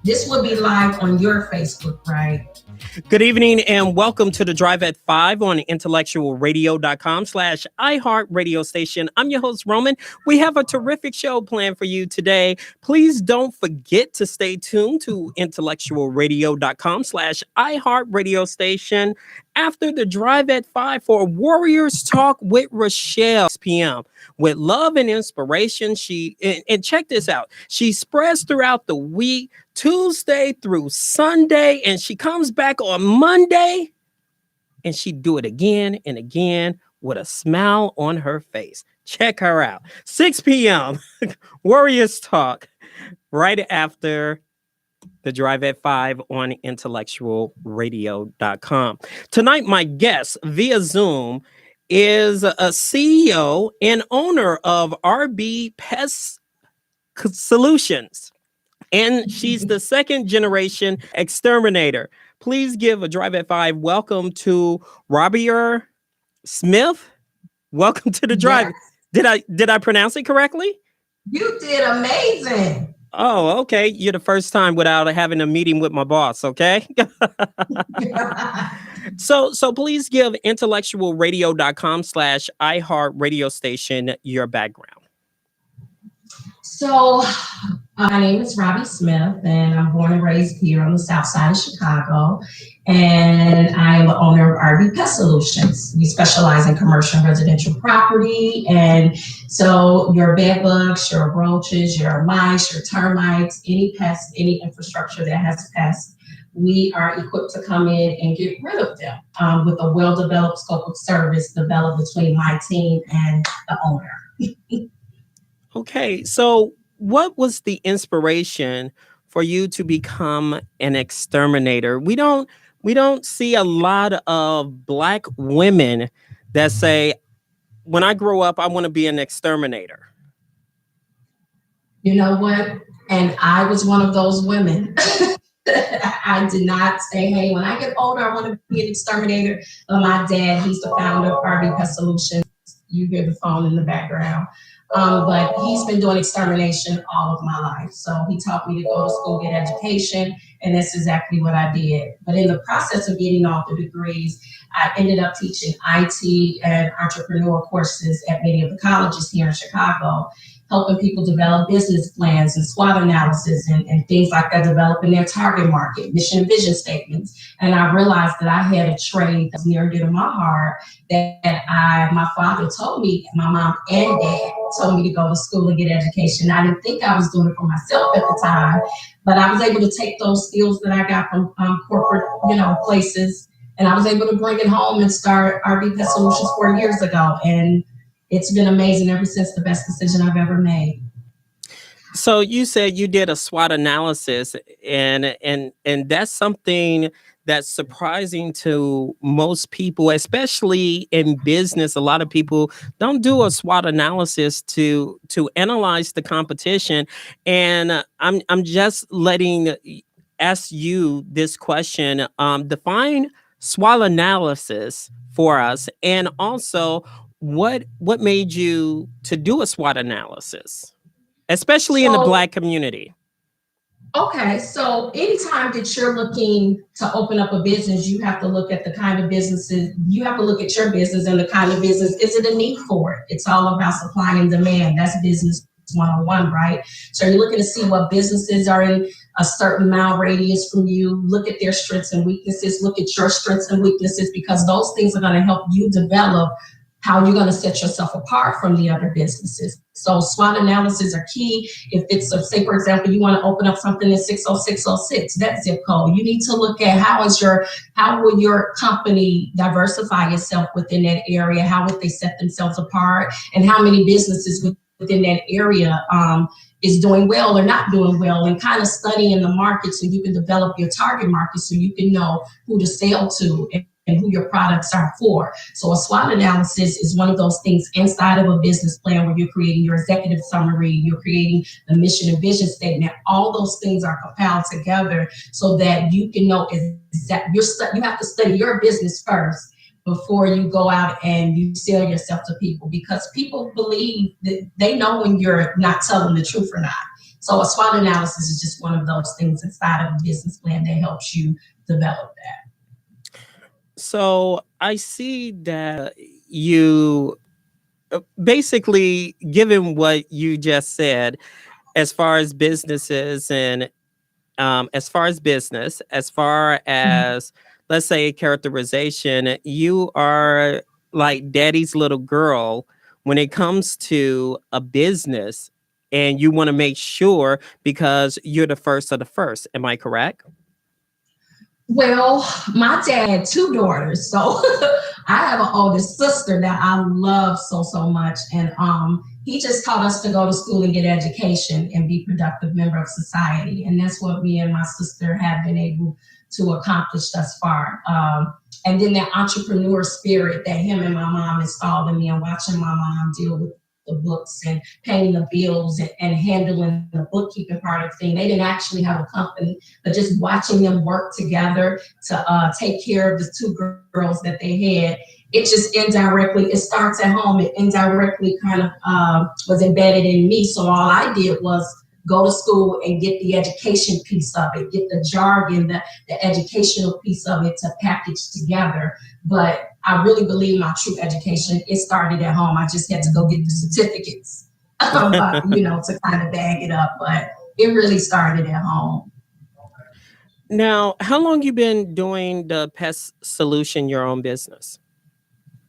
This will be live on your Facebook, right? Good evening and welcome to the Drive at 5 on IntellectualRadio.com/iHeart radio station. I'm your host, Roman. We have a terrific show planned for you today. Please don't forget to stay tuned to IntellectualRadio.com/iHeart radio station after the Drive at 5 for Warriors Talk with Rochelle, 6 p.m. With love and inspiration, and check this out. She spreads throughout the week, Tuesday through Sunday, and she comes back on Monday and she do it again and again with a smile on her face. Check her out. 6 p.m. Warriors Talk right after the Drive at 5 on IntellectualRadio.com. Tonight, my guest via Zoom is a CEO and owner of RB Pest Solutions. And she's the second generation exterminator. Please give a Drive at 5 welcome to Robbie Smith. Welcome to the Drive. Yes. Did I pronounce it correctly? You did amazing. Oh, okay. You're the first time without having a meeting with my boss, okay? So please give IntellectualRadio.com/iHeart radio station your background. So my name is Robbie Smith, and I'm born and raised here on the south side of Chicago. And I am the owner of RB Pest Solutions. We specialize in commercial and residential property. And so your bed bugs, your roaches, your mice, your termites, any pests, any infrastructure that has pests, we are equipped to come in and get rid of them with a well-developed scope of service developed between my team and the owner. Okay, so what was the inspiration for you to become an exterminator? We don't see a lot of Black women that say, when I grow up, I want to be an exterminator. You know what? And I was one of those women. I did not say, hey, when I get older, I want to be an exterminator. My dad, he's the founder of RB Pest Solutions. You hear the phone in the background. But he's been doing extermination all of my life. So he taught me to go to school, get education, and that's exactly what I did. But in the process of getting all the degrees, I ended up teaching IT and entrepreneur courses at many of the colleges here in Chicago, helping people develop business plans and SWOT analysis and things like that, developing their target market, mission and vision statements. And I realized that I had a trade that's near and dear to my heart that my father told me, my mom and dad told me to go to school and get education. I didn't think I was doing it for myself at the time, but I was able to take those skills that I got from corporate, places, and I was able to bring it home and start RB Pest Solutions 4 years ago. And it's been amazing ever since. The best decision I've ever made. So you said you did a SWOT analysis, and that's something that's surprising to most people, especially in business. A lot of people don't do a SWOT analysis to analyze the competition. And I'm just ask you this question. Define SWOT analysis for us, and also what made you to do a SWOT analysis, especially in the Black community? Okay, so anytime that you're looking to open up a business, you have to look at the kind of businesses, you have to look at your business and the kind of business, is it a need for it? It's all about supply and demand. That's business 101, right? So you're looking to see what businesses are in a certain mile radius from you, look at their strengths and weaknesses, look at your strengths and weaknesses, because those things are going to help you develop how you're going to set yourself apart from the other businesses. So SWOT analysis are key. If it's, say, for example, you want to open up something in 60606, that zip code, you need to look at how will your company diversify itself within that area? How would they set themselves apart? And how many businesses within that area is doing well or not doing well, and kind of studying the market so you can develop your target market so you can know who to sell to and who your products are for. So a SWOT analysis is one of those things inside of a business plan where you're creating your executive summary, you're creating the mission and vision statement. All those things are compiled together so that you can know you have to study your business first before you go out and you sell yourself to people, because people believe that they know when you're not telling the truth or not. So a SWOT analysis is just one of those things inside of a business plan that helps you develop that. So I see that you basically, given what you just said, as far as businesses and as far as, let's say, characterization, you are like daddy's little girl when it comes to a business, and you want to make sure because you're the first of the first. Am I correct? Well, my dad had two daughters, so I have an older sister that I love so much, and he just taught us to go to school and get education and be productive member of society, and that's what me and my sister have been able to accomplish thus far. And then that entrepreneur spirit that him and my mom installed in me, and watching my mom deal with the books and paying the bills and handling the bookkeeping part of things. They didn't actually have a company, but just watching them work together to take care of the two girls that they had, it just indirectly, it starts at home. It indirectly kind of was embedded in me. So all I did was go to school and get the education piece of it, get the jargon, the educational piece of it to package together. But I really believe my true education, it started at home. I just had to go get the certificates, to kind of bag it up. But it really started at home. Now, how long you been doing the pest solution, your own business?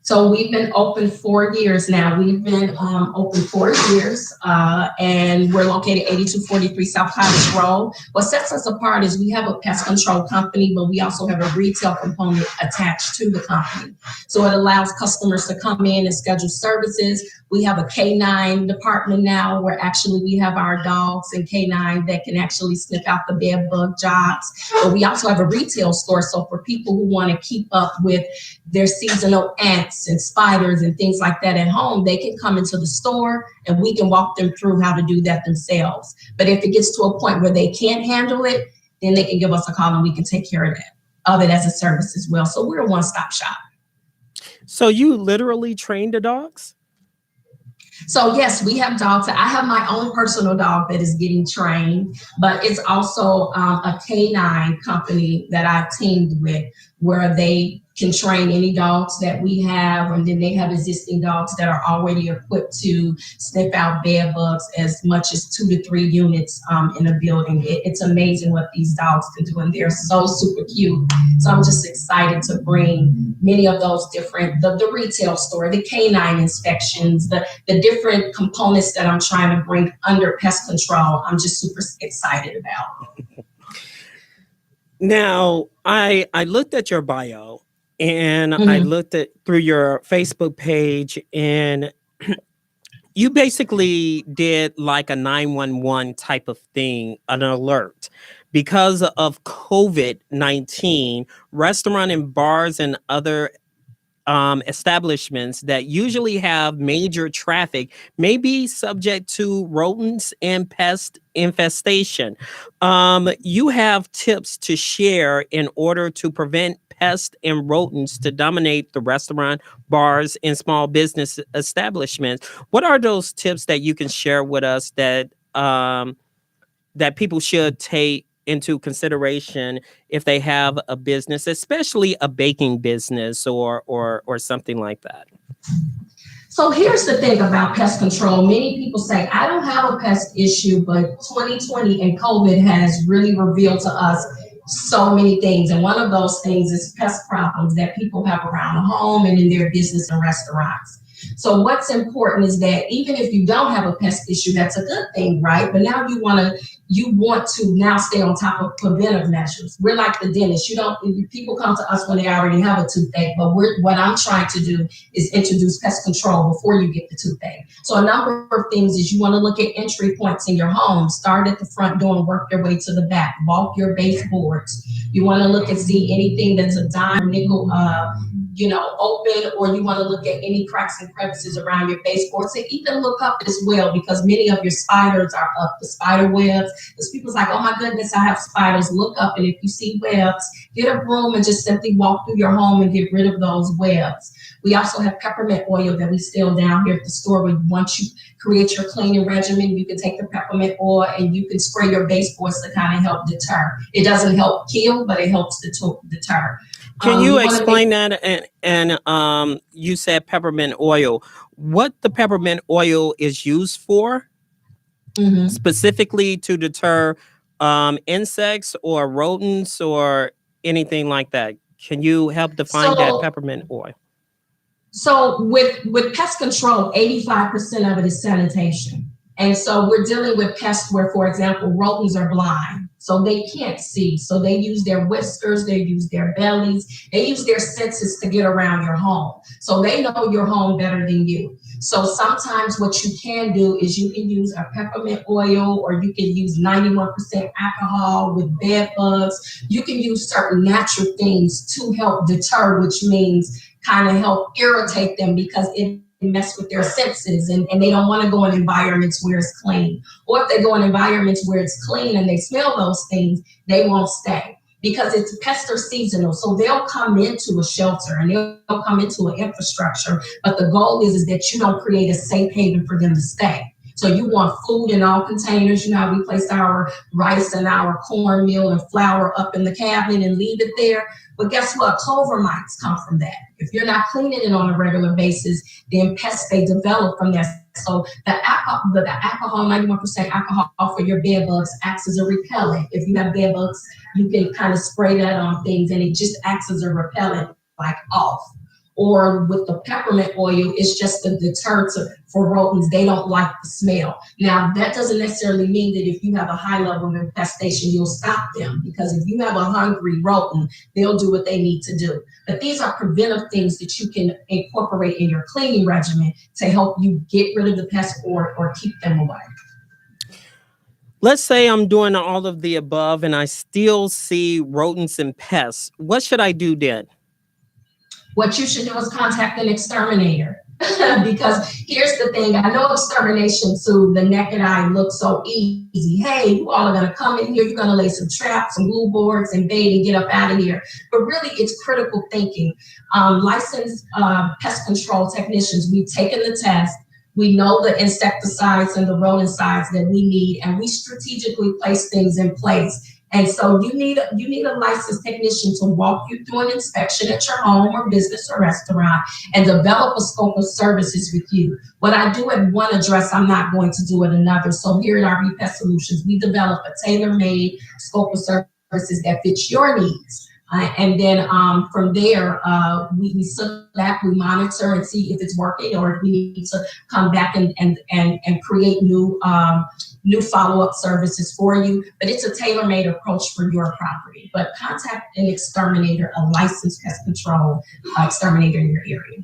So we've been open 4 years now. We've been open 4 years, and we're located 8243 South Cottage Road. What sets us apart is we have a pest control company, but we also have a retail component attached to the company. So it allows customers to come in and schedule services. We have a canine department now where actually we have our dogs and canine that can actually sniff out the bed bug jobs. But we also have a retail store. So for people who want to keep up with their seasonal ants and spiders and things like that at home, they can come into the store and we can walk them through how to do that themselves. But if it gets to a point where they can't handle it, then they can give us a call and we can take care of it as a service as well. So we're a one-stop shop. So you literally train the dogs? So yes, we have dogs. I have my own personal dog that is getting trained, but it's also a canine company that I've teamed with where they can train any dogs that we have, and then they have existing dogs that are already equipped to sniff out bed bugs as much as 2 to 3 units in a building. It's amazing what these dogs can do, and they're so super cute. So I'm just excited to bring many of those different, the retail store, the canine inspections, the different components that I'm trying to bring under pest control. I'm just super excited about. Now, I looked at your bio and I looked at through your Facebook page, and you basically did like a 911 type of thing, an alert. Because of COVID-19, restaurant and bars and other establishments that usually have major traffic may be subject to rodents and pest infestation. You have tips to share in order to prevent pests and rodents to dominate the restaurant, bars, and small business establishments. What are those tips that you can share with us that that people should take into consideration if they have a business, especially a baking business or something like that? So here's the thing about pest control. Many people say, I don't have a pest issue, but 2020 and COVID has really revealed to us so many things. And one of those things is pest problems that people have around the home and in their business and restaurants. So what's important is that even if you don't have a pest issue, that's a good thing, right? But now you want to now stay on top of preventive measures. We're like the dentist. People come to us when they already have a toothache, but what I'm trying to do is introduce pest control before you get the toothache. So a number of things is you want to look at entry points in your home. Start at the front door and work your way to the back. Walk your baseboards. You want to look and see anything that's a dime, nickel, open, or you want to look at any cracks and crevices around your baseboards, and even look up as well, because many of your spiders are up, the spider webs. Because people's like, oh my goodness, I have spiders. Look up, and if you see webs, get a broom and just simply walk through your home and get rid of those webs. We also have peppermint oil that we sell down here at the store. Where once you create your cleaning regimen, you can take the peppermint oil and you can spray your baseboards to kind of help deter. It doesn't help kill, but it helps to deter. Can you explain that? And you said peppermint oil. What the peppermint oil is used for? Mm-hmm. Specifically to deter insects or rodents or anything like that? Can you help define that peppermint oil? So with pest control, 85% of it is sanitation. And so we're dealing with pests where, for example, rodents are blind, so they can't see. So they use their whiskers, they use their bellies, they use their senses to get around your home. So they know your home better than you. So sometimes what you can do is you can use a peppermint oil, or you can use 91% alcohol with bed bugs. You can use certain natural things to help deter, which means kind of help irritate them, because it mess with their senses, and they don't want to go in environments where it's clean. Or if they go in environments where it's clean and they smell those things, they won't stay, because it's pests are seasonal. So they'll come into a shelter and they'll come into an infrastructure, but the goal is that you don't create a safe haven for them to stay. So you want food in all containers. You know how we place our rice and our cornmeal and flour up in the cabinet and leave it there? But guess what? Clover mice come from that. If you're not cleaning it on a regular basis, then pests, they develop from that. So the alcohol, 91% alcohol for your bed bugs acts as a repellent. If you have bed bugs, you can kind of spray that on things and it just acts as a repellent, like off. Or with the peppermint oil, it's just a deterrent for rodents. They don't like the smell. Now, that doesn't necessarily mean that if you have a high level of infestation, you'll stop them. Because if you have a hungry rodent, they'll do what they need to do. But these are preventive things that you can incorporate in your cleaning regimen to help you get rid of the pest or keep them away. Let's say I'm doing all of the above and I still see rodents and pests. What should I do then? What you should do is contact an exterminator. Because here's the thing, I know extermination to the naked eye looks so easy. Hey, you all are going to come in here, you're going to lay some traps, some glue boards, and bait and get up out of here. But really, it's critical thinking. Licensed pest control technicians, we've taken the test. We know the insecticides and the rodenticides that we need, and we strategically place things in place. And so you need a licensed technician to walk you through an inspection at your home or business or restaurant and develop a scope of services with you. What I do at one address, I'm not going to do at another. So here at RB Pest Solutions, we develop a tailor-made scope of services that fits your needs. And then from there, we sit back, we monitor and see if it's working, or if we need to come back and create new follow-up services for you. But it's a tailor-made approach for your property. But contact an exterminator, a licensed pest control exterminator in your area.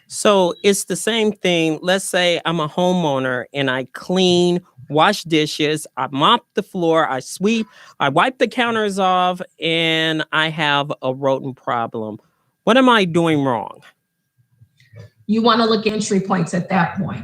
So it's the same thing. Let's say I'm a homeowner and I clean, wash dishes, I mop the floor, I sweep, I wipe the counters off, and I have a rodent problem. What am I doing wrong? You want to look at entry points at that point.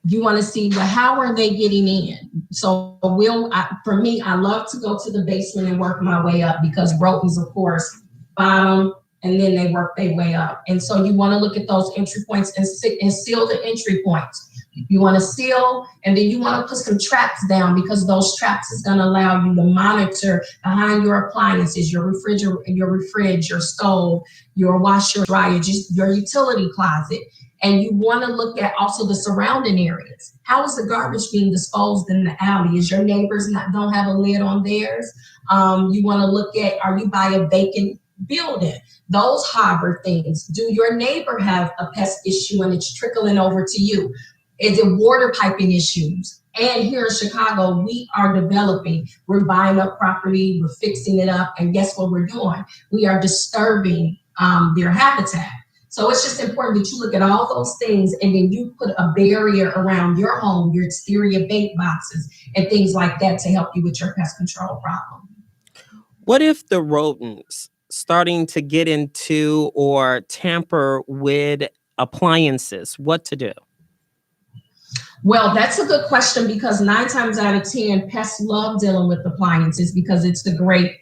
You want to see, well, how are they getting in? So for me, I love to go to the basement and work my way up, because rodents, of course, bottom, and then they work their way up. And so you want to look at those entry points and seal the entry points. You want to seal, and then you want to put some traps down, because those traps is going to allow you to monitor behind your appliances, your refrigerator, your stove, your washer, dryer, just your utility closet. And you want to look at also the surrounding areas. How is the garbage being disposed in the alley? Is your neighbors don't have a lid on theirs? You want to look at, are you by a vacant building? Those harbor things. Do your neighbor have a pest issue and it's trickling over to you? Is it water piping issues? And here in Chicago, we are developing. We're buying up property, we're fixing it up, and guess what we're doing? We are disturbing their habitat. So it's just important that you look at all those things, and then you put a barrier around your home, your exterior bait boxes, and things like that to help you with your pest control problem. What if the rodents starting to get into or tamper with appliances, what to do? Well, that's a good question because 9 times out of 10, pests love dealing with appliances because it's the great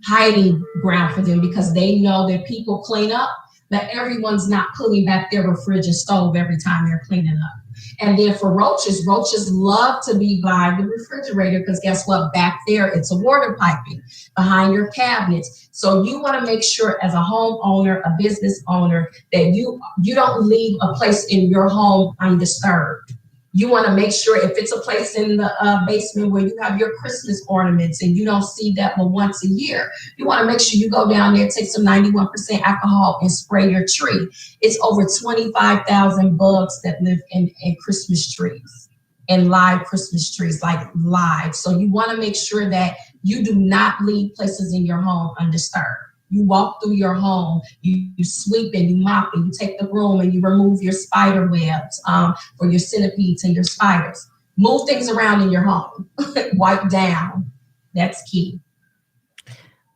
hiding ground for them because they know that people clean up, but everyone's not putting back their refrigerator stove every time they're cleaning up. And then for roaches, roaches love to be by the refrigerator because guess what? Back there, it's a water piping behind your cabinets. So you want to make sure as a homeowner, a business owner, that you don't leave a place in your home undisturbed. You want to make sure if it's a place in the basement where you have your Christmas ornaments and you don't see that but once a year, you want to make sure you go down there, take some 91% alcohol and spray your tree. It's over 25,000 bugs that live in Christmas trees and live Christmas trees, like live. So you want to make sure that you do not leave places in your home undisturbed. You walk through your home, you sweep and you mop and you take the broom and you remove your spider webs for your centipedes and your spiders. Move things around in your home. Wipe down. That's key.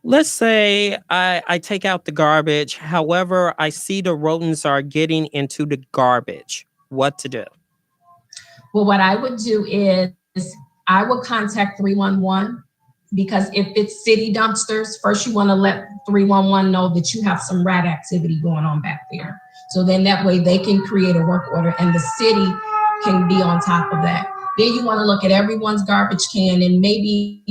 Let's say I take out the garbage. However, I see the rodents are getting into the garbage. What to do? Well, what I would do is I would contact 311 because if it's city dumpsters, first you want to let 311 know that you have some rat activity going on back there. So then that way they can create a work order and the city can be on top of that. Then you want to look at everyone's garbage can and maybe,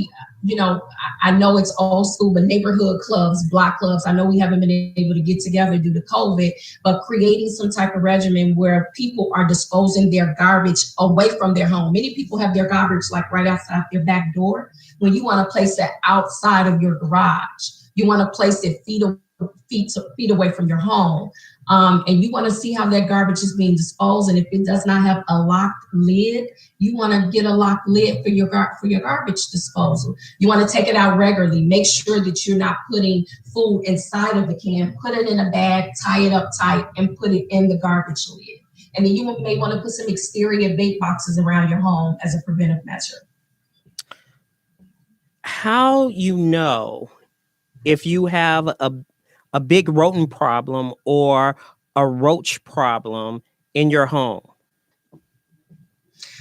I know it's old school, but neighborhood clubs, block clubs, I know we haven't been able to get together due to COVID, but creating some type of regimen where people are disposing their garbage away from their home. Many people have their garbage like right outside their back door. When you want to place it outside of your garage, you want to place it feet away from your home. And you want to see how that garbage is being disposed. And if it does not have a locked lid, you want to get a locked lid for your garbage disposal. You want to take it out regularly. Make sure that you're not putting food inside of the can. Put it in a bag, tie it up tight, and put it in the garbage lid. And then you may want to put some exterior bait boxes around your home as a preventive measure. How you know if you have a big rodent problem or a roach problem in your home?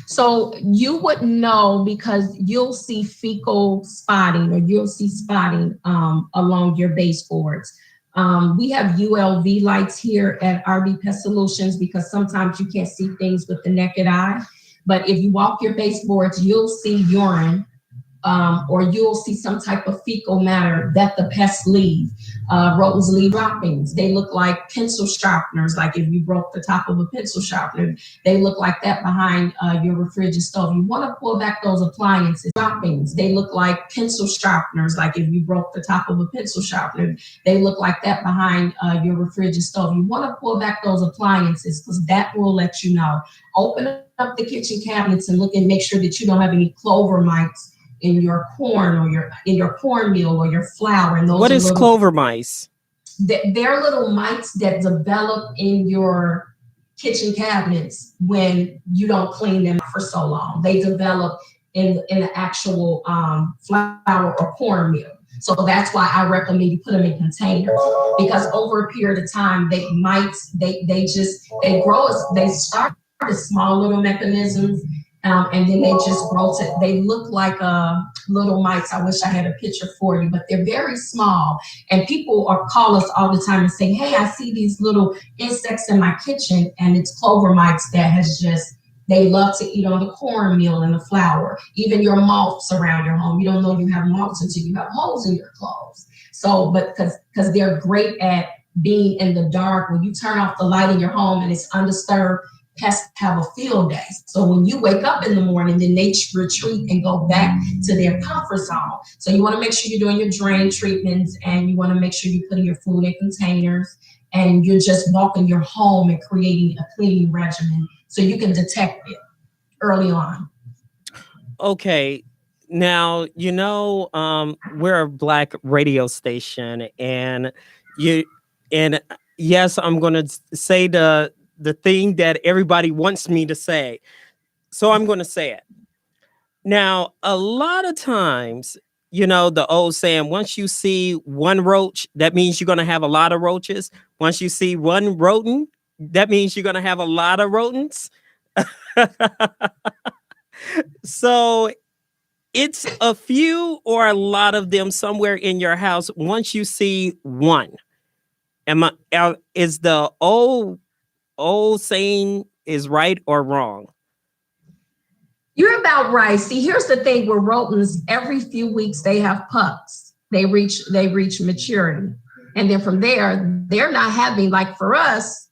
So you would know because you'll see fecal spotting or you'll see spotting along your baseboards. We have ULV lights here at RB Pest Solutions because sometimes you can't see things with the naked eye. But if you walk your baseboards, you'll see urine or you'll see some type of fecal matter that the pests leave. Rodents leave droppings. They look like pencil sharpeners, like if you broke the top of a pencil sharpener, they look like that behind your refrigerator stove. You want to pull back those appliances. Droppings, they look like pencil sharpeners, like if you broke the top of a pencil sharpener, they look like that behind your refrigerator stove. You want to pull back those appliances because that will let you know. Open up the kitchen cabinets and look and make sure that you don't have any Clover Mice in your corn or in your cornmeal or your flour. And those what is Clover Mice? They're little mites that develop in your kitchen cabinets when you don't clean them for so long. They develop in the actual flour or cornmeal. So that's why I recommend you put them in containers because over a period of time, they grow they start as small little mechanisms. And then they just grow they look like little mites. I wish I had a picture for you, but they're very small. And people call us all the time and say, hey, I see these little insects in my kitchen. And it's Clover Mites that they love to eat on the cornmeal and the flour, even your moths around your home. You don't know you have moths until you have holes in your clothes. So, but because they're great at being in the dark, when you turn off the light in your home and it's undisturbed, pests have a field day. So when you wake up in the morning, then they retreat and go back to their comfort zone. So you want to make sure you're doing your drain treatments and you want to make sure you're putting your food in containers and you're just walking your home and creating a cleaning regimen so you can detect it early on. Okay. Now, we're a Black radio station and yes, I'm going to say the thing that everybody wants me to say. So I'm going to say it. Now, a lot of times the old saying, once you see one roach, that means you're going to have a lot of roaches. Once you see one rodent, that means you're going to have a lot of rodents. So it's a few or a lot of them somewhere in your house. Once you see one, is the old saying is right or wrong? You're about right. See, here's the thing with rodents, every few weeks they have pups. They reach maturity. And then from there, they're not having, like for us,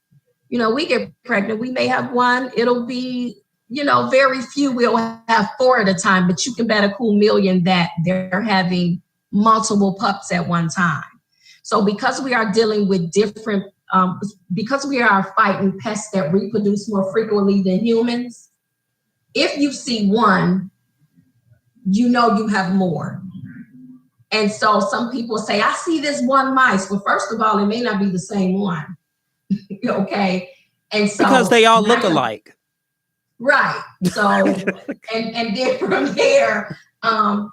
we get pregnant, we may have one, it'll be, very few, we'll have 4 at a time, but you can bet a cool million that they're having multiple pups at one time. So because we are dealing with different, because we are fighting pests that reproduce more frequently than humans, if you see one, you have more. And so some people say, I see this one mice. Well, first of all, it may not be the same one. Okay. And so because they all look alike. Right. So, and then from there,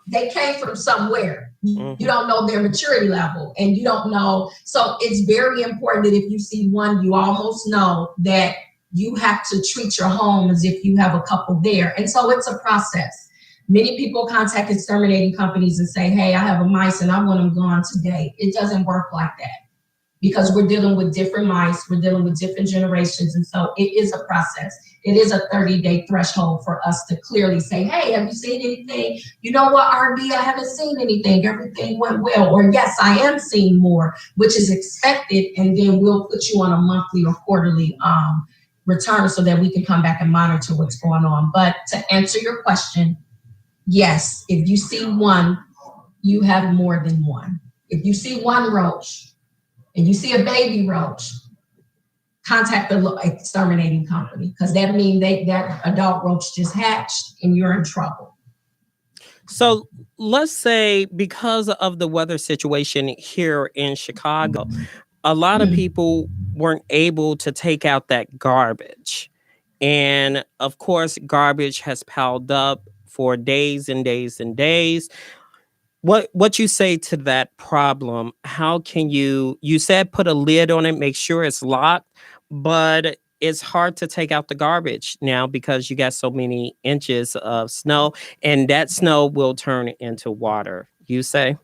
they came from somewhere. You don't know their maturity level and you don't know. So it's very important that if you see one, you almost know that you have to treat your home as if you have a couple there. And so it's a process. Many people contact exterminating companies and say, hey, I have a mice and I want them gone today. It doesn't work like that because we're dealing with different mice. We're dealing with different generations. And so it is a process. It is a 30-day threshold for us to clearly say, hey, have you seen anything? You know what, RD, I haven't seen anything. Everything went well. Or yes, I am seeing more, which is expected. And then we'll put you on a monthly or quarterly return so that we can come back and monitor what's going on. But to answer your question, yes, if you see one, you have more than one. If you see one roach and you see a baby roach, contact the exterminating company because that means that adult roach just hatched and you're in trouble. So let's say because of the weather situation here in Chicago, a lot of people weren't able to take out that garbage. And of course, garbage has piled up for days and days and days. What you say to that problem? How can you said put a lid on it, make sure it's locked, but it's hard to take out the garbage now because you got so many inches of snow and that snow will turn into water, you say?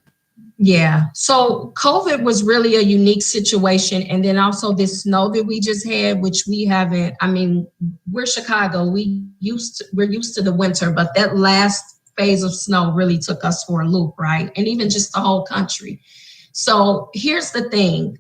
Yeah. So COVID was really a unique situation. And then also this snow that we just had, which we haven't, we're Chicago. We're used to the winter, but that last phase of snow really took us for a loop, right? And even just the whole country. So here's the thing.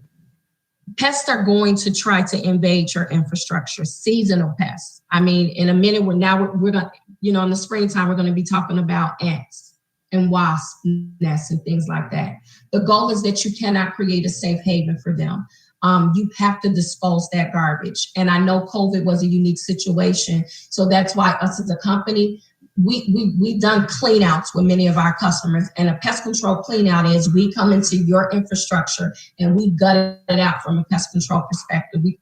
Pests are going to try to invade your infrastructure, seasonal pests. In a minute, we're going to, in the springtime, we're going to be talking about ants and wasp nests and things like that. The goal is that you cannot create a safe haven for them. You have to dispose that garbage. And I know COVID was a unique situation. So that's why us as a company, we've done clean outs with many of our customers. And a pest control clean out is we come into your infrastructure and we gut it out from a pest control perspective. We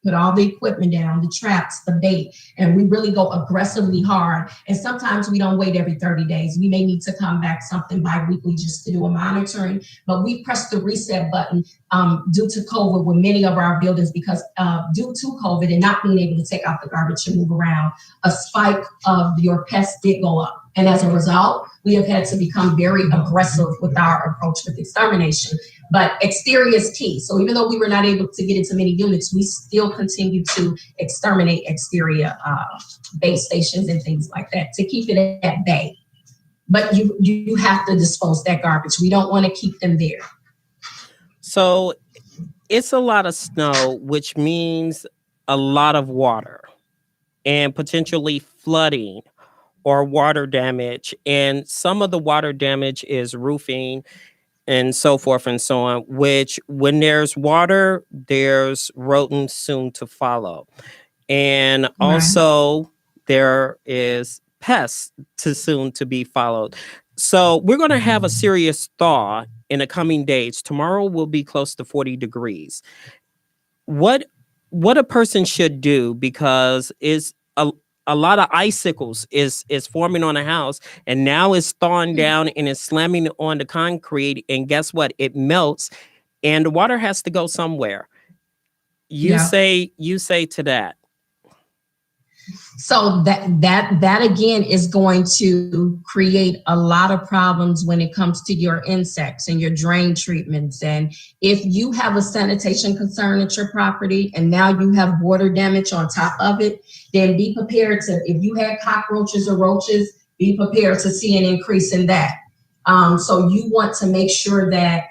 put all the equipment down, the traps, the bait, and we really go aggressively hard. And sometimes we don't wait every 30 days. We may need to come back something bi-weekly just to do a monitoring, but we press the reset button due to COVID with many of our buildings because due to COVID and not being able to take out the garbage and move around, a spike of your pests did go up. And as a result, we have had to become very aggressive with our approach with extermination. But exterior is key. So even though we were not able to get into many units, we still continue to exterminate exterior base stations and things like that to keep it at bay. But you have to dispose that garbage. We don't want to keep them there. So it's a lot of snow, which means a lot of water and potentially flooding or water damage. And some of the water damage is roofing and so forth and so on, which when there's water, there's rodents soon to follow. And also there is pests soon to be followed. So we're going to have a serious thaw in the coming days. Tomorrow will be close to 40 degrees. What a person should do, because a lot of icicles is forming on a house, and now it's thawing down and it's slamming on the concrete, and guess what? It melts, and the water has to go somewhere. Yeah. You say to that. So that again is going to create a lot of problems when it comes to your insects and your drain treatments. And if you have a sanitation concern at your property and now you have water damage on top of it, then be prepared to, if you had cockroaches or roaches, be prepared to see an increase in that. So you want to make sure that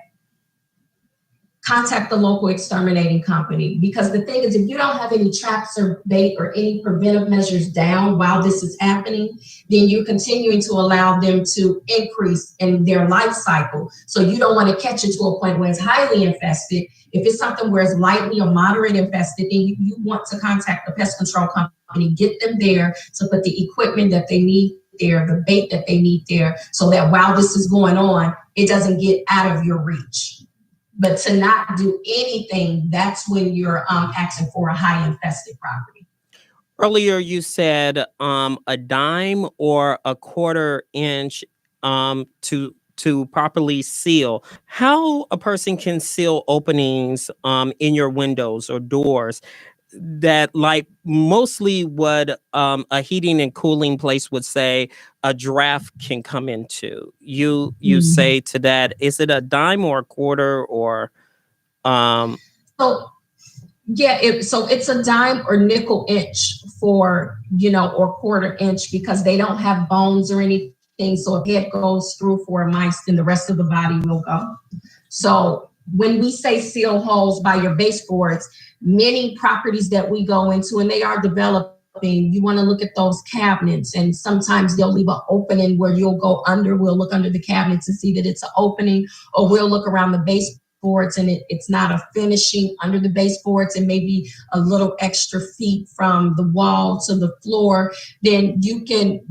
contact the local exterminating company, because the thing is, if you don't have any traps or bait or any preventive measures down while this is happening, then you're continuing to allow them to increase in their life cycle. So you don't want to catch it to a point where it's highly infested. If it's something where it's lightly or moderate infested, then you want to contact the pest control company, get them there to put the equipment that they need there, the bait that they need there, so that while this is going on, it doesn't get out of your reach. But to not do anything, that's when you're asking for a high infested property. Earlier, you said a dime or a quarter inch to properly seal. How a person can seal openings in your windows or doors that, like mostly what a heating and cooling place would say a draft can come into. You say to that, is it a dime or a quarter or So yeah, so it's a dime or nickel inch for, or quarter inch, because they don't have bones or anything. So if head goes through for a mice, then the rest of the body will go. So when we say seal holes by your baseboards, many properties that we go into, and they are developing, you want to look at those cabinets, and sometimes they'll leave an opening where you'll go under. We'll look under the cabinets and see that it's an opening, or we'll look around the baseboards and it's not a finishing under the baseboards and maybe a little extra feet from the wall to the floor. Then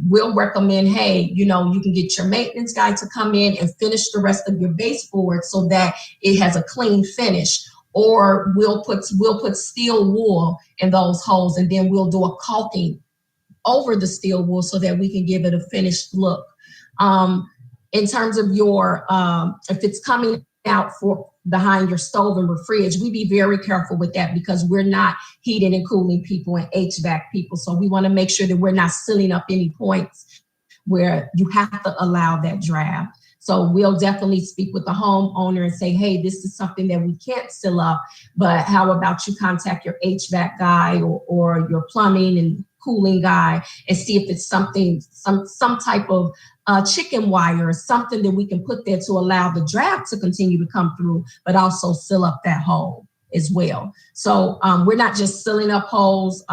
we'll recommend, hey, you can get your maintenance guy to come in and finish the rest of your baseboard so that it has a clean finish. Or we'll put steel wool in those holes, and then we'll do a caulking over the steel wool so that we can give it a finished look. In terms of your, if it's coming out for behind your stove and fridge, we be very careful with that, because we're not heating and cooling people and HVAC people. So we want to make sure that we're not sealing up any points where you have to allow that draft. So we'll definitely speak with the homeowner and say, hey, this is something that we can't seal up, but how about you contact your HVAC guy or your plumbing and cooling guy and see if it's something, some type of chicken wire or something that we can put there to allow the draft to continue to come through, but also seal up that hole as well. So we're not just sealing up holes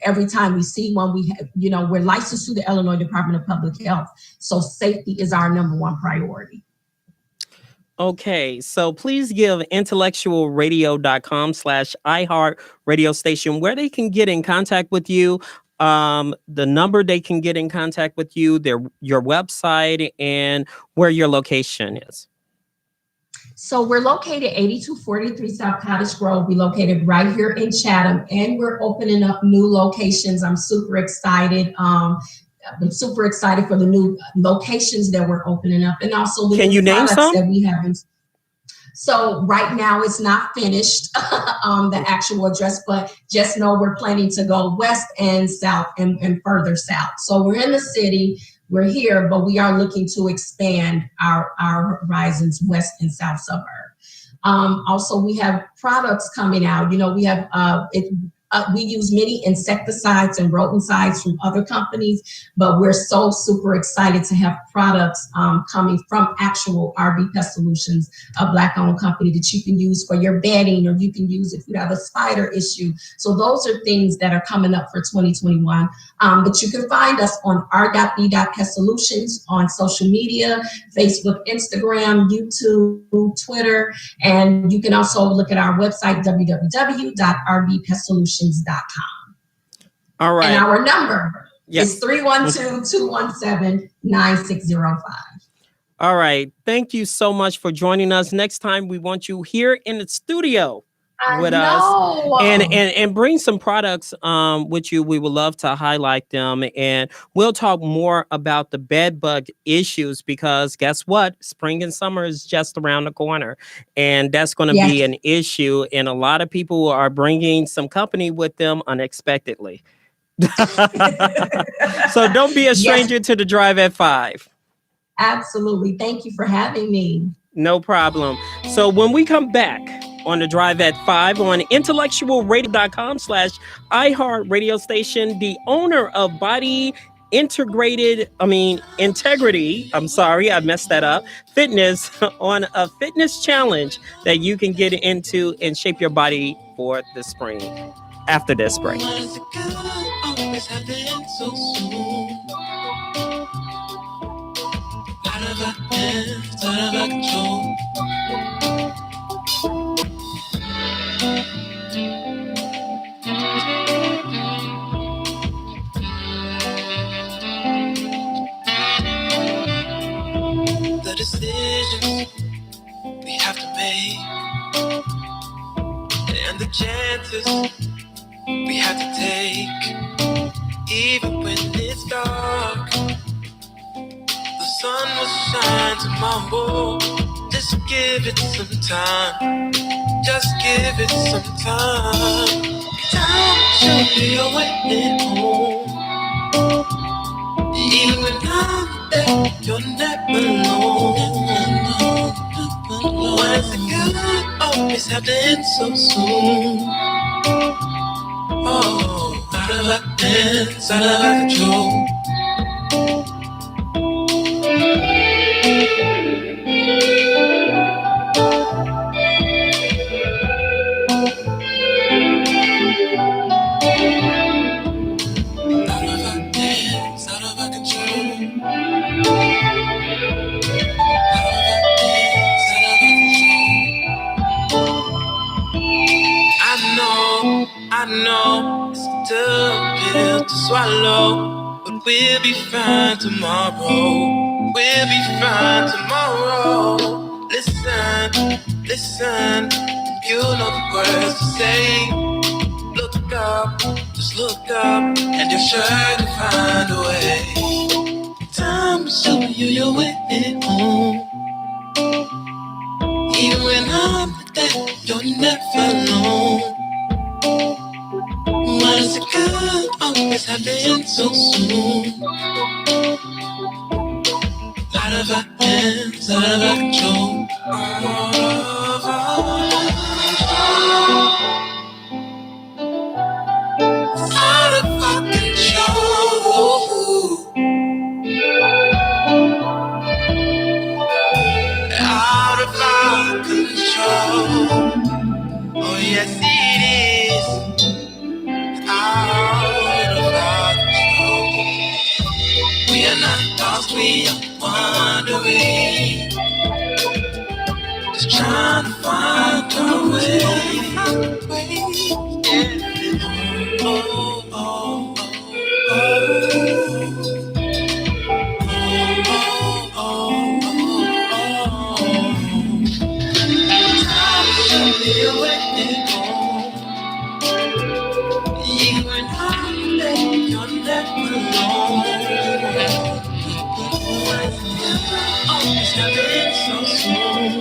every time we see one. We're licensed through the Illinois Department of Public Health. So safety is our number one priority. Okay, so please give IntellectualRadio.com/iHeart radio station where they can get in contact with you, the number they can get in contact with you, your website, and where your location is. So we're located 8243 South Cottage Grove. We're located right here in Chatham, and we're opening up new locations. I'm super excited. I'm super excited for the new locations that we're opening up, and also the new products that we have. So right now it's not finished, the actual address, but just know we're planning to go west and south and further south. So we're in the city. We're here, but we are looking to expand our horizons west and south suburb. Also, we have products coming out. We have we use many insecticides and rodenticides from other companies, but we're so super excited to have products coming from actual RB Pest Solutions, a Black-owned company that you can use for your bedding, or you can use if you have a spider issue. So those are things that are coming up for 2021. But you can find us on r.b.pest solutions on social media, Facebook, Instagram, YouTube, Twitter, and you can also look at our website, www.rbpestsolutions.com. All right. And our number is 312-217-9605. All right. Thank you so much for joining us. Next time, we want you here in the studio I with us know. and bring some products with you. We would love to highlight them, and we'll talk more about the bed bug issues, because guess what, spring and summer is just around the corner, and that's going to be Yes. an issue, and a lot of people are bringing some company with them unexpectedly. So don't be a Yes, stranger to the Drive at 5. absolutely. Thank you for having me. No problem. So when we come back on the Drive at 5 on intellectualradio.com/ iHeart radio station, the owner of Integrity, I'm sorry, I messed that up, fitness, on a fitness challenge that you can get into and shape your body for the spring. After this break. The decisions we have to make, and the chances we have to take, even when it's dark, the sun will shine tomorrow. Just give it some time. Just give it some time. Time will show you your way home. Even when I'm there, you're never alone. Why is it good always happening so soon? Oh, out of our hands, out of our control. Out of our hands, out of our control. Out of our hands, out of our control. I know, it's a tough pill to swallow, but we'll be fine tomorrow. We'll be fine tomorrow. Listen, listen, you know the words to say. Look up, just look up, and you're sure to find a way. Time will show you your way home. Even when I'm there, you're never alone. Why does it good always happen so soon? Out of our hands, out of our control. Out of our control. Out of our control. Out of our control. Oh yes it is. Out of our control. We are not lost, we are wandering. Just trying to find our way. Yeah. Oh, oh, oh, oh, oh, oh, oh. Time to show me your way home. Even when I'm there, you're never alone. Always happening so soon.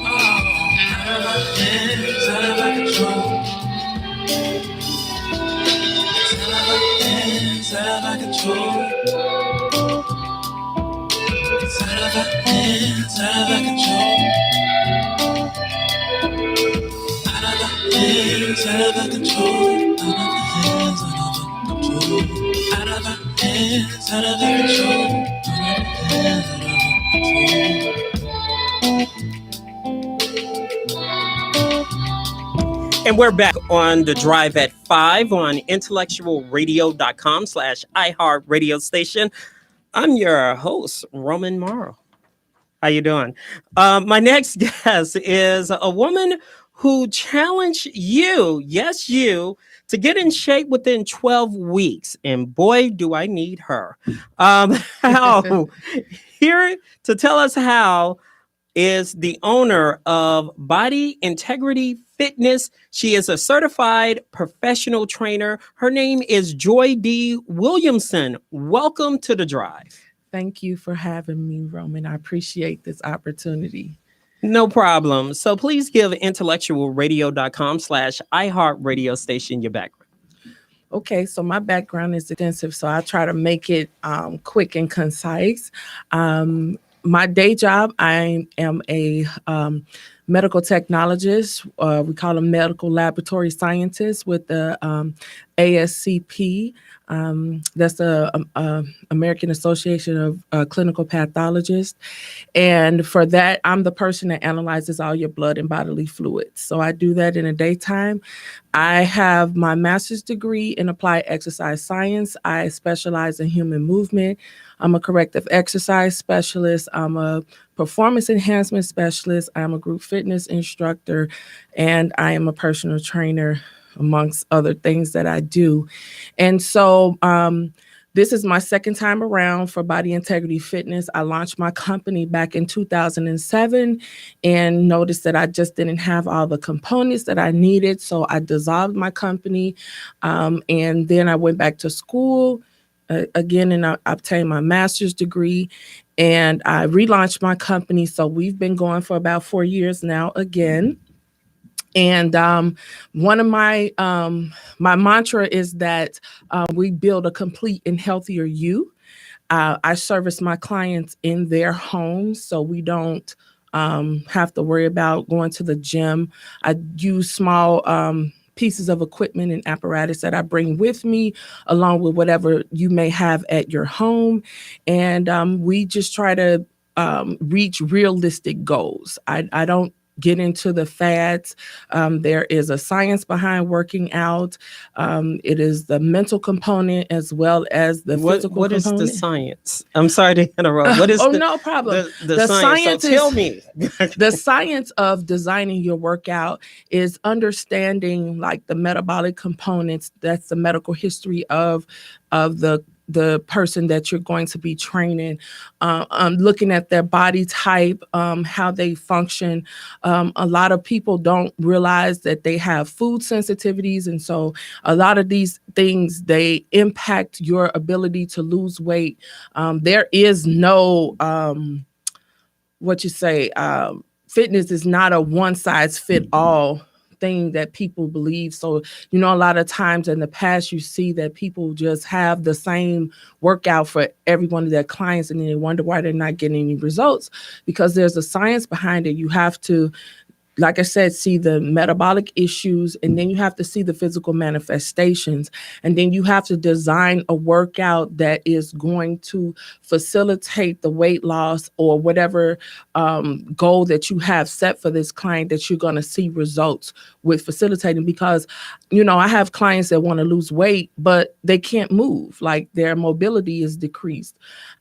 Oh, out of our hands, out of our control. It's out of our hands, out of our control. It's out of our hands, out of our control. Out of our hands, out of our control. Out of our hands, out of our control. Out of our hands, out of our control. And we're back on the Drive at 5 on intellectualradio.com/ iHeart radio station. I'm your host, Roman Morrow. How you doing? My next guest is a woman who challenged you, yes, you, to get in shape within 12 weeks. And boy, do I need her. How? Here to tell us how is the owner of Body Integrity Fitness. She is a certified professional trainer. Her name is Joy D. Williamson. Welcome to The Drive. Thank you for having me, Roman. I appreciate this opportunity. No problem. So please give intellectualradio.com/iHeartRadio station your background. Okay, so my background is extensive, so I try to make it quick and concise. My day job, I am a medical technologist. We call them medical laboratory scientists with the ASCP. That's the American Association of Clinical Pathologists. And for that, I'm the person that analyzes all your blood and bodily fluids. So I do that in the daytime. I have my master's degree in applied exercise science. I specialize in human movement. I'm a corrective exercise specialist. I'm a performance enhancement specialist. I'm a group fitness instructor, and I am a personal trainer, amongst other things that I do. And so this is my second time around for Body Integrity Fitness. I launched my company back in 2007 and noticed that I just didn't have all the components that I needed. So I dissolved my company. And then I went back to school again, and I obtained my master's degree, and I relaunched my company. So we've been going for about 4 years now again. And one of my mantra is that we build a complete and healthier you. I service my clients in their homes, so we don't have to worry about going to the gym. I use small pieces of equipment and apparatus that I bring with me, along with whatever you may have at your home. And we just try to reach realistic goals. I don't get into the fads. There is a science behind working out. It is the mental component as well as the physical what component. What is the science? I'm sorry to interrupt. What is no problem. The science? So tell me. The science of designing your workout is understanding like the metabolic components. That's the medical history of the person that you're going to be training, looking at their body type, how they function. A lot of people don't realize that they have food sensitivities. And so a lot of these things, they impact your ability to lose weight. There is no, fitness is not a one size fit all thing that people believe. So, a lot of times in the past, you see that people just have the same workout for every one of their clients, and then they wonder why they're not getting any results, because there's a science behind it. You have to, like I said, see the metabolic issues, and then you have to see the physical manifestations. And then you have to design a workout that is going to facilitate the weight loss or whatever goal that you have set for this client that you're going to see results with facilitating. Because, I have clients that want to lose weight, but they can't move, like their mobility is decreased.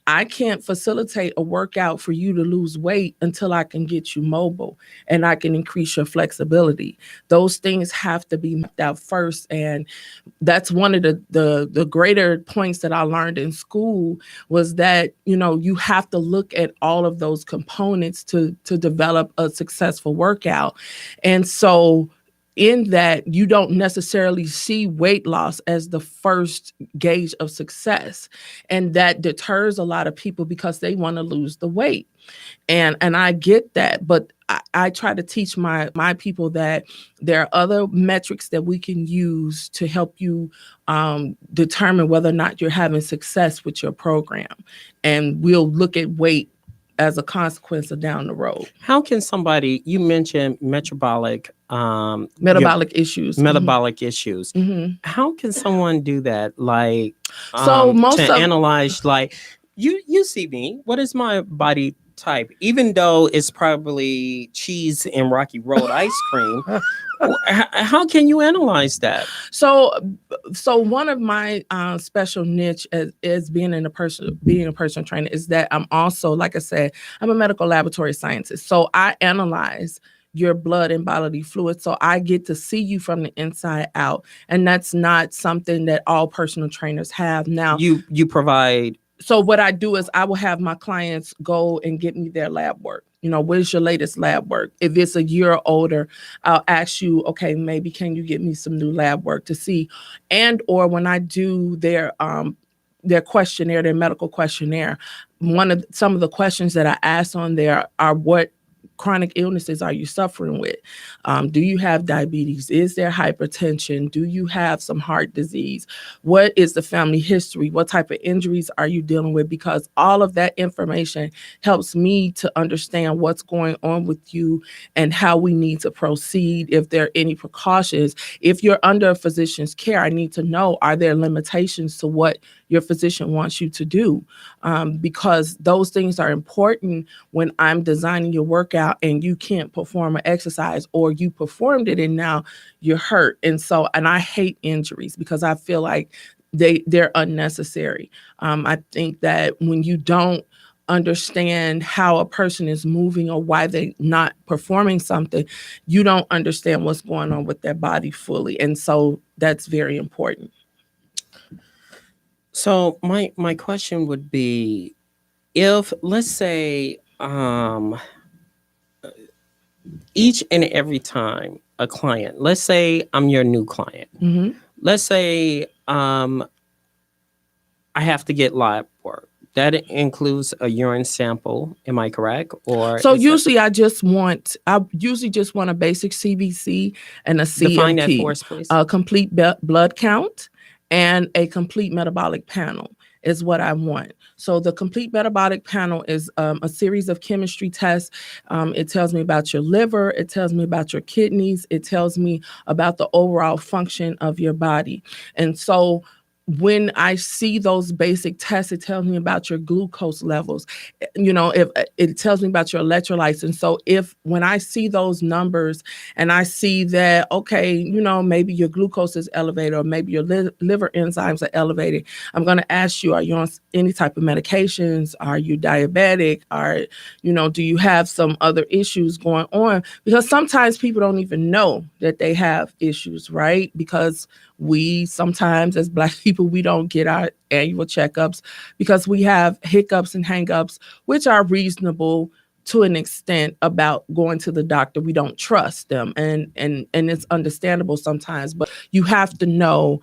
I can't facilitate a workout for you to lose weight until I can get you mobile and I can increase your flexibility. Those things have to be mapped out first. And that's one of the greater points that I learned in school was that, you have to look at all of those components to develop a successful workout. And so in that, you don't necessarily see weight loss as the first gauge of success. And that deters a lot of people because they want to lose the weight. And I get that, but I try to teach my people that there are other metrics that we can use to help you determine whether or not you're having success with your program. And we'll look at weight as a consequence of down the road. How can somebody, you mentioned metabolic issues. Metabolic issues. Mm-hmm. How can someone do that? Like, analyze, like, you see me, what is my body type? Even though it's probably cheese and Rocky Road ice cream, how can you analyze that? So one of my special niche as being a personal trainer is that I'm also, like I said, I'm a medical laboratory scientist. So I analyze your blood and bodily fluids. So I get to see you from the inside out. And that's not something that all personal trainers have. Now, you provide So what I do is I will have my clients go and get me their lab work. What is your latest lab work? If it's a year or older, I'll ask you, okay, maybe can you get me some new lab work to see? And or when I do their questionnaire, their medical questionnaire, some of the questions that I ask on there are, what chronic illnesses are you suffering with? Do you have diabetes? Is there hypertension? Do you have some heart disease? What is the family history? What type of injuries are you dealing with? Because all of that information helps me to understand what's going on with you and how we need to proceed. If there are any precautions, if you're under a physician's care, I need to know, are there limitations to what your physician wants you to do? Because those things are important when I'm designing your workout and you can't perform an exercise, or you performed it and now you're hurt. And I hate injuries because I feel like they're unnecessary. I think that when you don't understand how a person is moving or why they're not performing something, you don't understand what's going on with their body fully. And so that's very important. So my question would be, if, let's say, each and every time a client, let's say I'm your new client, Mm-hmm. let's say I have to get lab work. That includes a urine sample, am I correct? Or so usually I usually just want a basic CBC and a CMP, define that for us, please. A complete blood count and a complete metabolic panel is what I want. So the complete metabolic panel is a series of chemistry tests. It tells me about your liver. It tells me about your kidneys. It tells me about the overall function of your body. And so when I see those basic tests, it tells me about your glucose levels. If it tells me about your electrolytes. And so when I see those numbers and I see that, okay, maybe your glucose is elevated, or maybe your liver enzymes are elevated, I'm going to ask you, are you on any type of medications? Are you diabetic? Do you have some other issues going on? Because sometimes people don't even know that they have issues, right? Because we sometimes, as Black people, we don't get our annual checkups because we have hiccups and hangups, which are reasonable to an extent about going to the doctor. We don't trust them, and it's understandable sometimes. But you have to know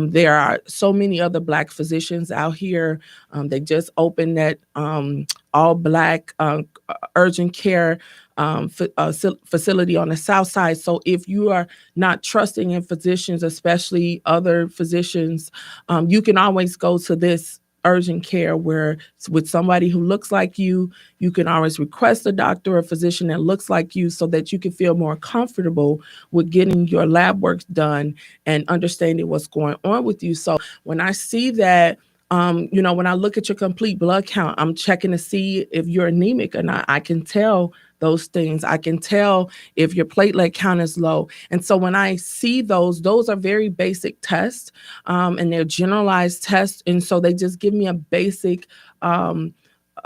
there are so many other Black physicians out here. They just opened that all Black urgent care facility on the South Side. So if you are not trusting in physicians, especially other physicians, you can always go to this urgent care where with somebody who looks like you can always request a doctor or a physician that looks like you so that you can feel more comfortable with getting your lab work done and understanding what's going on with you. So when I see that, when I look at your complete blood count, I'm checking to see if you're anemic or not. I can tell those things. I can tell if your platelet count is low. And so when I see those are very basic tests, and they're generalized tests. And so they just give me a basic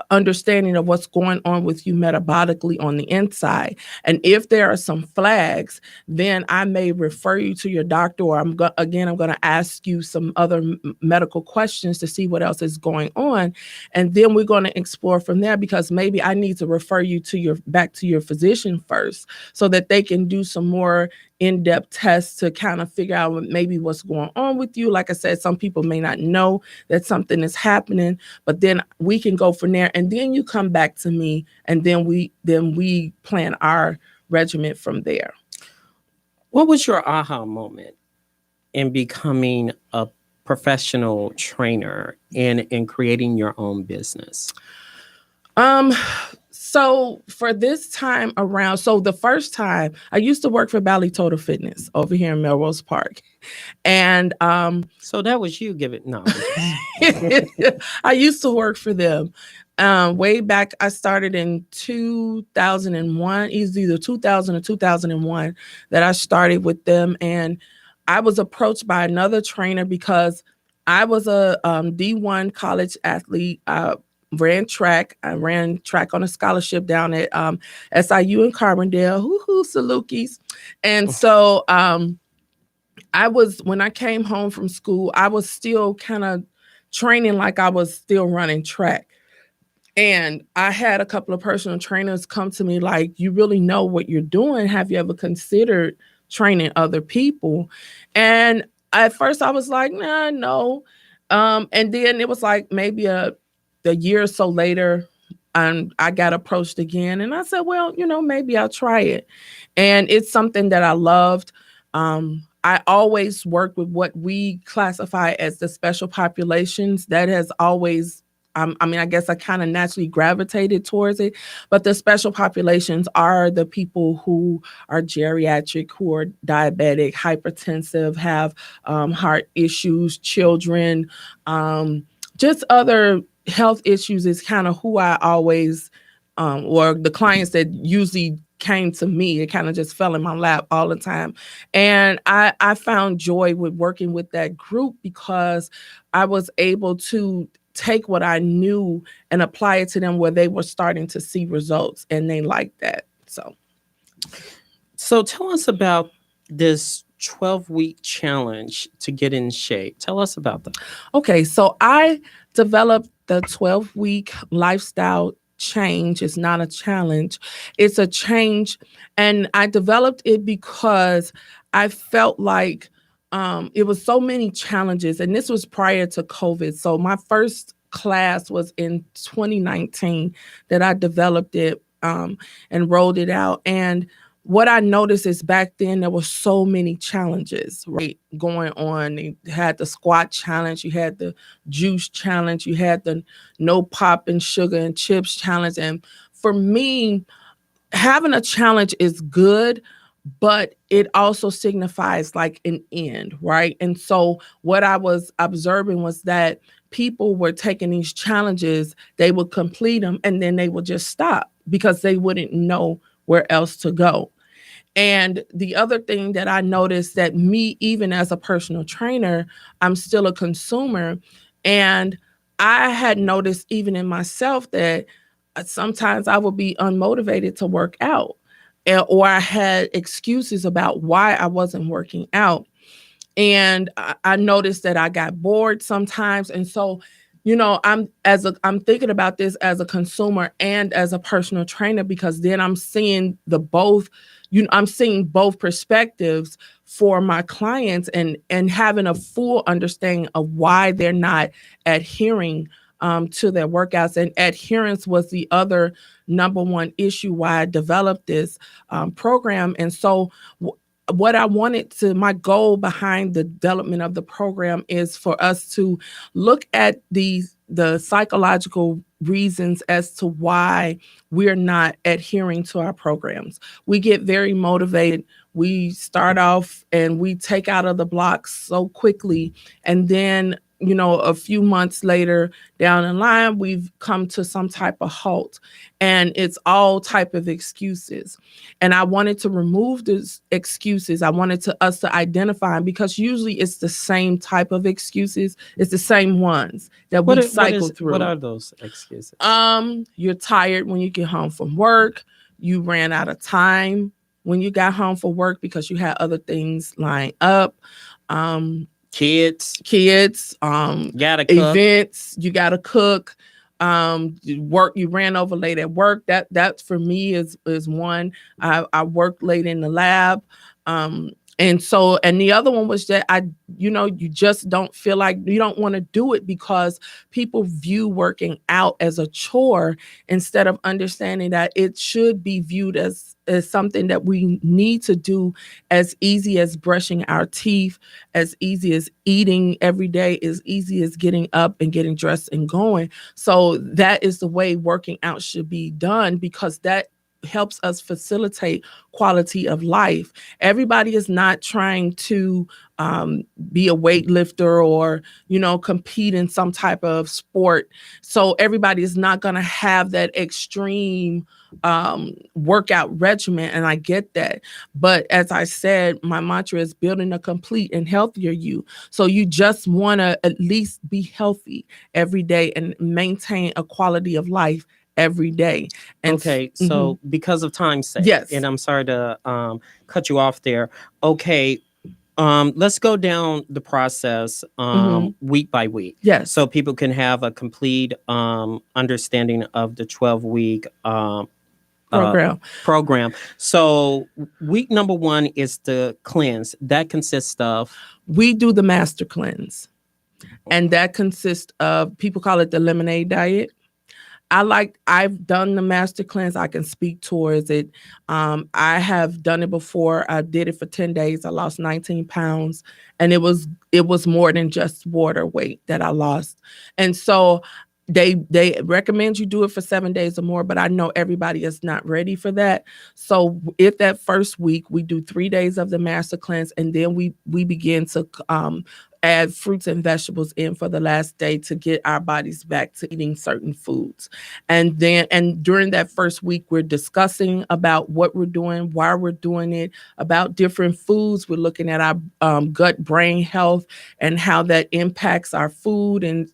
understanding of what's going on with you metabolically on the inside. And if there are some flags, then I may refer you to your doctor, or I'm going to ask you some other medical questions to see what else is going on. And then we're going to explore from there, because maybe I need to refer you back to your physician first so that they can do some more in-depth tests to kind of figure out maybe what's going on with you. Like I said, some people may not know that something is happening, but then we can go from there. And then you come back to me, and then we plan our regimen from there. What was your aha moment in becoming a professional trainer and in creating your own business? So for this time around, the first time I used to work for Bally Total Fitness over here in Melrose Park. And so that was you no. I used to work for them. Way back, I started in 2001, either 2000 or 2001 that I started with them. And I was approached by another trainer because I was a D1 college athlete. I ran track on a scholarship down at SIU in Carbondale. Hoo-hoo, Salukis. And so when I came home from school, I was still kind of training like I was still running track. And I had a couple of personal trainers come to me like, you really know what you're doing. Have you ever considered training other people? And at first I was like, nah, no. And then it was like maybe a year or so later, I got approached again. And I said, well, maybe I'll try it. And it's something that I loved. I always work with what we classify as the special populations. That has always I guess I kind of naturally gravitated towards it, but the special populations are the people who are geriatric, who are diabetic, hypertensive, have heart issues, children, just other health issues is kind of who I always, or the clients that usually came to me. It kind of just fell in my lap all the time. And I found joy with working with that group because I was able to take what I knew and apply it to them where they were starting to see results, and they liked that. So tell us about this 12-week challenge to get in shape. Tell us about that. Okay, so I developed the 12-week lifestyle change. It's not a challenge. It's a change. And I developed it because I felt like it was so many challenges, and this was prior to COVID. So my first class was in 2019 that I developed it and rolled it out. And what I noticed is back then there were so many challenges, right, going on. You had the squat challenge, you had the juice challenge, you had the no pop and sugar and chips challenge. And for me, having a challenge is good, but it also signifies like an end, right? And so what I was observing was that people were taking these challenges, they would complete them, and then they would just stop because they wouldn't know where else to go. And the other thing that I noticed, that me, even as a personal trainer, I'm still a consumer. And I had noticed even in myself that sometimes I would be unmotivated to work out, or I had excuses about why I wasn't working out. And I noticed that I got bored sometimes. And so, I'm thinking about this as a consumer and as a personal trainer, because then I'm seeing I'm seeing both perspectives for my clients, and having a full understanding of why they're not adhering to their workouts. And adherence was the other number one issue why I developed this program. And so what I wanted to, my goal behind the development of the program is for us to look at the psychological reasons as to why we're not adhering to our programs. We get very motivated. We start off and we take out of the blocks so quickly. And then, a few months later down the line, we've come to some type of halt, and it's all type of excuses. And I wanted to remove these excuses. I wanted us to identify them, because usually it's the same type of excuses. It's the same ones that we cycle through. What are those excuses? You're tired when you get home from work. You ran out of time when you got home from work because you had other things lined up. Kids, gotta cook. Events, you gotta cook. You ran over late at work. That for me is one. I worked late in the lab. And the other one was that you just don't feel like, you don't want to do it because people view working out as a chore, instead of understanding that it should be viewed as something that we need to do, as easy as brushing our teeth, as easy as eating every day, as easy as getting up and getting dressed and going. So that is the way working out should be done, because that helps us facilitate quality of life. Everybody is not trying to be a weightlifter or, compete in some type of sport. So everybody is not going to have that extreme workout regimen. And I get that. But as I said, my mantra is building a complete and healthier you. So you just want to at least be healthy every day and maintain a quality of life every day. And so because of time's sake, yes, and I'm sorry to cut you off there. Okay, Let's go down the process week by week. Yes. So people can have a complete understanding of the 12-week program. So week number 1 is the cleanse. That consists of? We do the master cleanse. And that consists of, people call it the lemonade diet. I've done the master cleanse. I can speak towards it. I have done it before. I did it for 10 days. I lost 19 pounds, and it was more than just water weight that I lost. And so they recommend you do it for 7 days or more, but I know everybody is not ready for that. So if that first week we do 3 days of the master cleanse, and then we begin to add fruits and vegetables in for the last day to get our bodies back to eating certain foods. And during that first week, we're discussing about what we're doing, why we're doing it, about different foods. We're looking at our gut brain health and how that impacts our food and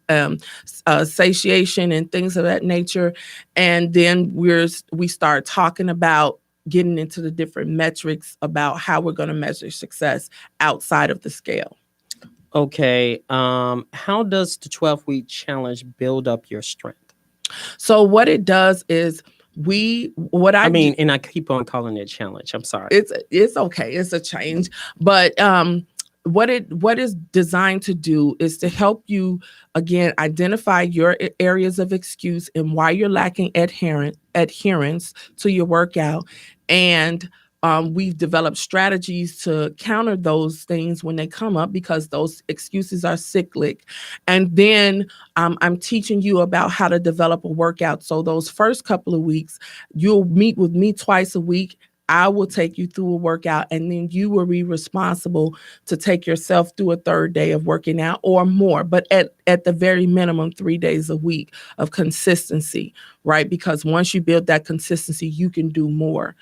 satiation and things of that nature. And then we start talking about getting into the different metrics about how we're going to measure success outside of the scale. Okay. How does the 12-week challenge build up your strength? So what it does is and I keep on calling it challenge. I'm sorry. It's okay. It's a change. But what is designed to do is to help you, again, identify your areas of excuse and why you're lacking adherence to your workout. And we've developed strategies to counter those things when they come up, because those excuses are cyclic. And then I'm teaching you about how to develop a workout. So those first couple of weeks, you'll meet with me twice a week. I will take you through a workout, and then you will be responsible to take yourself through a third day of working out or more, but at the very minimum 3 days a week of consistency, right? Because once you build that consistency, you can do more.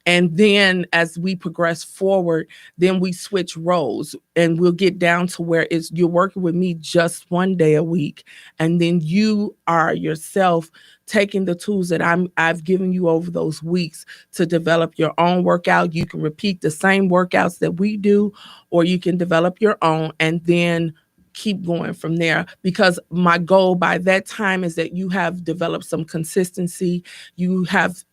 And then as we progress forward, then we switch roles, and we'll get down to where you're working with me just 1 day a week. And then you are yourself taking the tools that I've given you over those weeks to develop your own workout. You can repeat the same workouts that we do, or you can develop your own and then keep going from there. Because my goal by that time is that you have developed some consistency, you have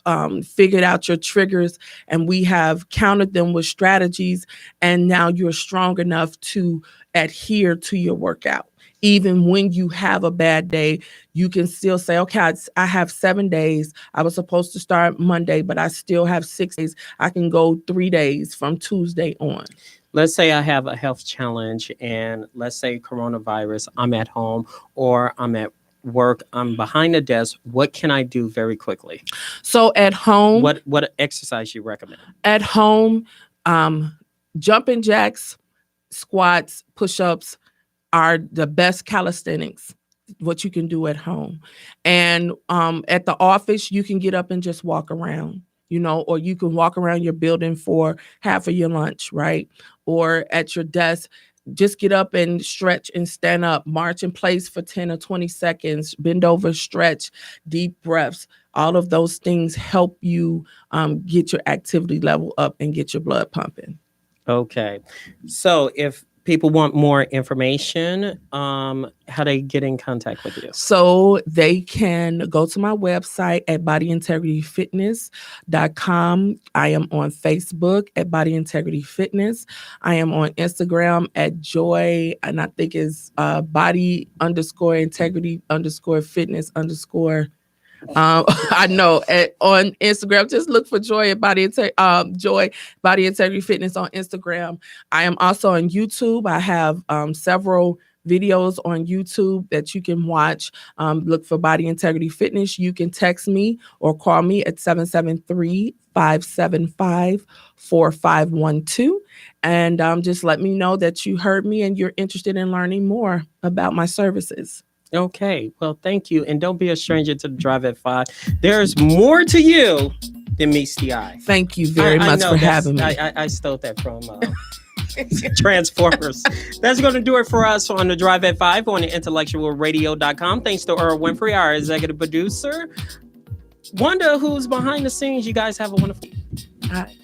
figured out your triggers, and we have countered them with strategies, and now you're strong enough to adhere to your workout. Even when you have a bad day, you can still say, okay, I have 7 days. I was supposed to start Monday, but I still have 6 days. I can go 3 days from Tuesday on. Let's say I have a health challenge, and let's say coronavirus, I'm at home or I'm at work, I'm behind the desk. What can I do very quickly? So at home, what exercise you recommend? At home, jumping jacks, squats, push-ups are the best calisthenics, what you can do at home. And at the office, you can get up and just walk around, or you can walk around your building for half of your lunch, right? Or at your desk, just get up and stretch and stand up, march in place for 10 or 20 seconds, bend over, stretch, deep breaths. All of those things help you get your activity level up and get your blood pumping. Okay. So if people want more information, how they get in contact with you? So they can go to my website at bodyintegrityfitness.com. I am on Facebook at Body Integrity Fitness. I am on Instagram at Joy, and I think it's body_integrity_fitness_. I know on Instagram, just look for Joy at Body Integrity Fitness on Instagram. I am also on YouTube. I have several videos on YouTube that you can watch. Look for Body Integrity Fitness. You can text me or call me at 773-575-4512. And just let me know that you heard me and you're interested in learning more about my services. Okay. Well, thank you. And don't be a stranger to the Drive at 5. There's more to you than meets the eye. Thank you very much for having me. I stole that from Transformers. That's going to do it for us on the Drive at 5 on the IntellectualRadio.com. Thanks to Earl Winfrey, our executive producer. Wanda, who's behind the scenes. You guys have a wonderful. All right.